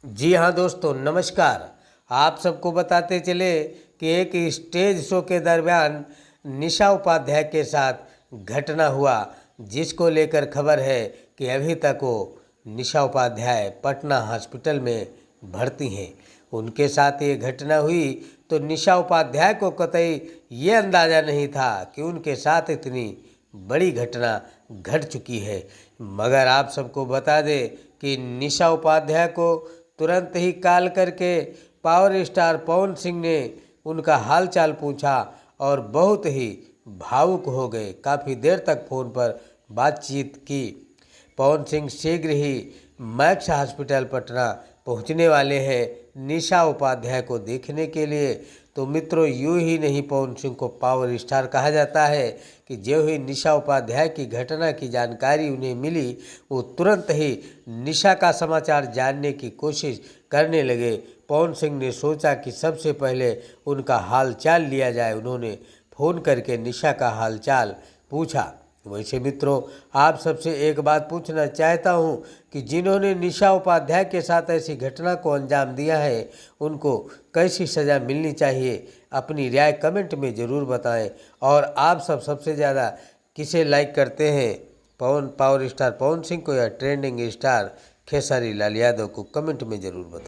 जी हाँ दोस्तों, नमस्कार। आप सबको बताते चले कि एक स्टेज शो के दरमियान निशा उपाध्याय के साथ घटना हुआ, जिसको लेकर खबर है कि अभी तक वो निशा उपाध्याय पटना हॉस्पिटल में भर्ती हैं। उनके साथ ये घटना हुई तो निशा उपाध्याय को कतई ये अंदाज़ा नहीं था कि उनके साथ इतनी बड़ी घटना घट चुकी है। मगर आप सबको बता दें कि निशा उपाध्याय को तुरंत ही कॉल करके पावर स्टार पवन सिंह ने उनका हाल चाल पूछा और बहुत ही भावुक हो गए। काफ़ी देर तक फ़ोन पर बातचीत की। पवन सिंह शीघ्र ही मैक्स हॉस्पिटल पटना पहुंचने वाले हैं निशा उपाध्याय को देखने के लिए। तो मित्रों, यूं ही नहीं पवन सिंह को पावर स्टार कहा जाता है कि जो ही निशा उपाध्याय की घटना की जानकारी उन्हें मिली, वो तुरंत ही निशा का समाचार जानने की कोशिश करने लगे। पवन सिंह ने सोचा कि सबसे पहले उनका हाल चाल लिया जाए। उन्होंने फ़ोन करके निशा का हाल चाल पूछा। वैसे मित्रों, आप सबसे एक बात पूछना चाहता हूं कि जिन्होंने निशा उपाध्याय के साथ ऐसी घटना को अंजाम दिया है, उनको कैसी सज़ा मिलनी चाहिए? अपनी राय कमेंट में ज़रूर बताएं। और आप सबसे ज़्यादा किसे लाइक करते हैं, पावर स्टार पवन सिंह को या ट्रेंडिंग स्टार खेसारी लाल यादव को? कमेंट में ज़रूर बताएं।